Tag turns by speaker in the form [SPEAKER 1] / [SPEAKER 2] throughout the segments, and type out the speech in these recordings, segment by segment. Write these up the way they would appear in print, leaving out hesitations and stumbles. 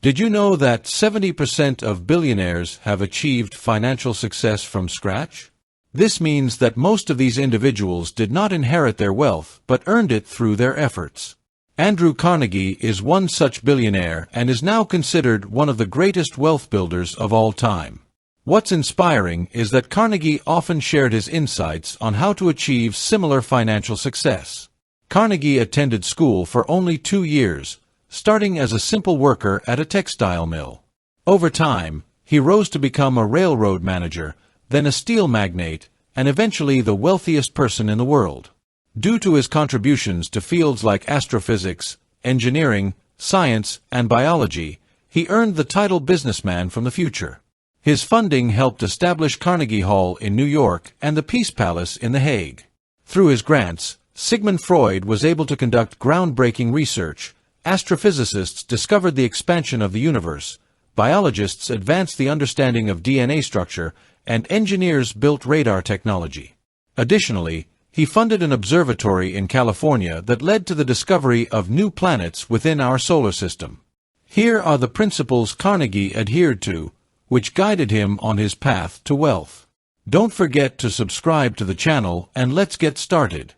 [SPEAKER 1] Did you know that 70% of billionaires have achieved financial success from scratch? This means that most of these individuals did not inherit their wealth but earned it through their efforts. Andrew Carnegie is one such billionaire and is now considered one of the greatest wealth builders of all time. What's inspiring is that Carnegie often shared his insights on how to achieve similar financial success. Carnegie attended school for only 2 years, starting as a simple worker at a textile mill. Over time, he rose to become a railroad manager, then a steel magnate, and eventually the wealthiest person in the world. Due to his contributions to fields like astrophysics, engineering, science, and biology, he earned the title businessman from the future. His funding helped establish Carnegie Hall in New York and the Peace Palace in The Hague. Through his grants, Sigmund Freud was able to conduct groundbreaking research. Astrophysicists discovered the expansion of the universe, biologists advanced the understanding of DNA structure, and engineers built radar technology. Additionally, he funded an observatory in California that led to the discovery of new planets within our solar system. Here are the principles Carnegie adhered to, which guided him on his path to wealth. Don't forget to subscribe to the channel and let's get started.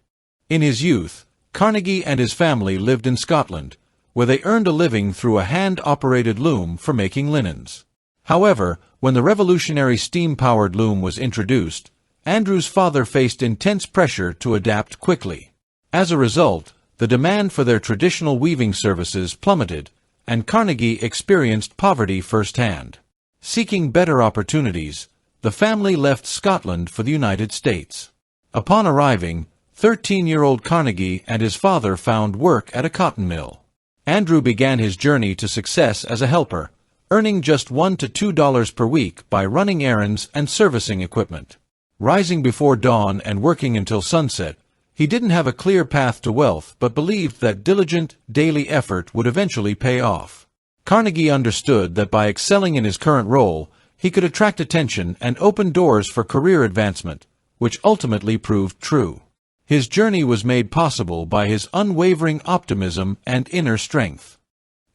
[SPEAKER 1] In his youth, Carnegie and his family lived in Scotland, where they earned a living through a hand-operated loom for making linens. However, when the revolutionary steam-powered loom was introduced, Andrew's father faced intense pressure to adapt quickly. As a result, the demand for their traditional weaving services plummeted, and Carnegie experienced poverty firsthand. Seeking better opportunities, the family left Scotland for the United States. Upon arriving, 13-year-old Carnegie and his father found work at a cotton mill. Andrew began his journey to success as a helper, earning just $1 to $2 per week by running errands and servicing equipment. Rising before dawn and working until sunset, he didn't have a clear path to wealth but believed that diligent, daily effort would eventually pay off. Carnegie understood that by excelling in his current role, he could attract attention and open doors for career advancement, which ultimately proved true. His journey was made possible by his unwavering optimism and inner strength.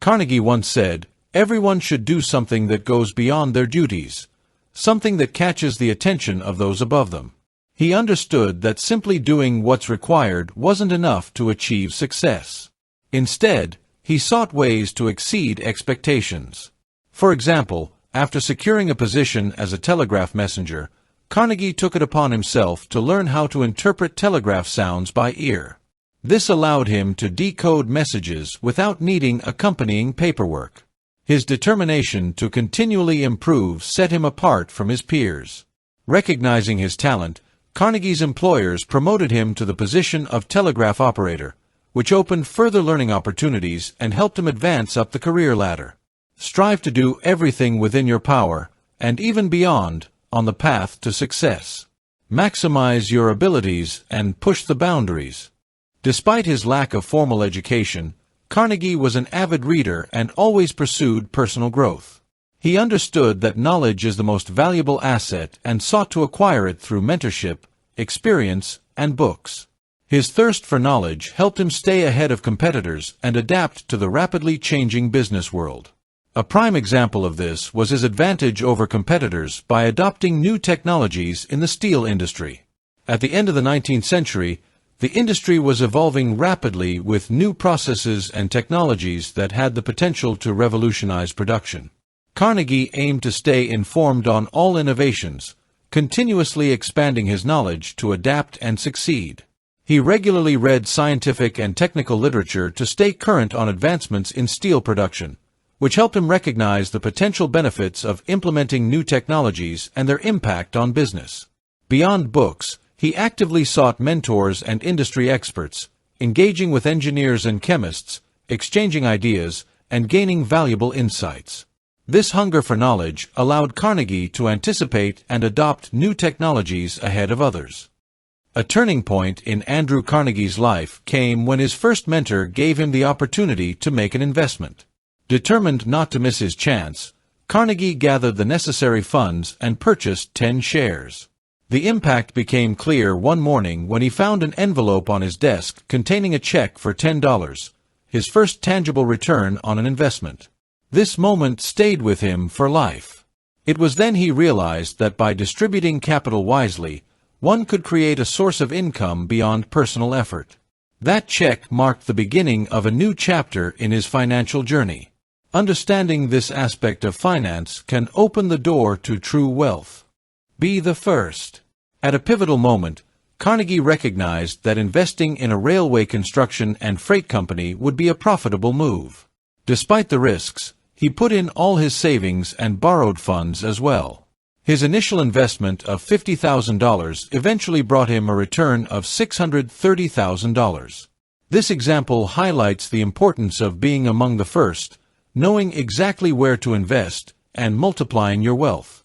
[SPEAKER 1] Carnegie once said, "Everyone should do something that goes beyond their duties, something that catches the attention of those above them." He understood that simply doing what's required wasn't enough to achieve success. Instead, he sought ways to exceed expectations. For example, after securing a position as a telegraph messenger, Carnegie took it upon himself to learn how to interpret telegraph sounds by ear. This allowed him to decode messages without needing accompanying paperwork. His determination to continually improve set him apart from his peers. Recognizing his talent, Carnegie's employers promoted him to the position of telegraph operator, which opened further learning opportunities and helped him advance up the career ladder. Strive to do everything within your power, and even beyond, on the path to success. Maximize your abilities and push the boundaries. Despite his lack of formal education, Carnegie was an avid reader and always pursued personal growth. He understood that knowledge is the most valuable asset and sought to acquire it through mentorship, experience, and books. His thirst for knowledge helped him stay ahead of competitors and adapt to the rapidly changing business world. A prime example of this was his advantage over competitors by adopting new technologies in the steel industry. At the end of the 19th century, the industry was evolving rapidly with new processes and technologies that had the potential to revolutionize production. Carnegie aimed to stay informed on all innovations, continuously expanding his knowledge to adapt and succeed. He regularly read scientific and technical literature to stay current on advancements in steel production, which helped him recognize the potential benefits of implementing new technologies and their impact on business. Beyond books, he actively sought mentors and industry experts, engaging with engineers and chemists, exchanging ideas, and gaining valuable insights. This hunger for knowledge allowed Carnegie to anticipate and adopt new technologies ahead of others. A turning point in Andrew Carnegie's life came when his first mentor gave him the opportunity to make an investment. Determined not to miss his chance, Carnegie gathered the necessary funds and purchased 10 shares. The impact became clear one morning when he found an envelope on his desk containing a check for $10, his first tangible return on an investment. This moment stayed with him for life. It was then he realized that by distributing capital wisely, one could create a source of income beyond personal effort. That check marked the beginning of a new chapter in his financial journey. Understanding this aspect of finance can open the door to true wealth. Be the first. At a pivotal moment, Carnegie recognized that investing in a railway construction and freight company would be a profitable move. Despite the risks, he put in all his savings and borrowed funds as well. His initial investment of $50,000 eventually brought him a return of $630,000. This example highlights the importance of being among the first, knowing exactly where to invest, and multiplying your wealth.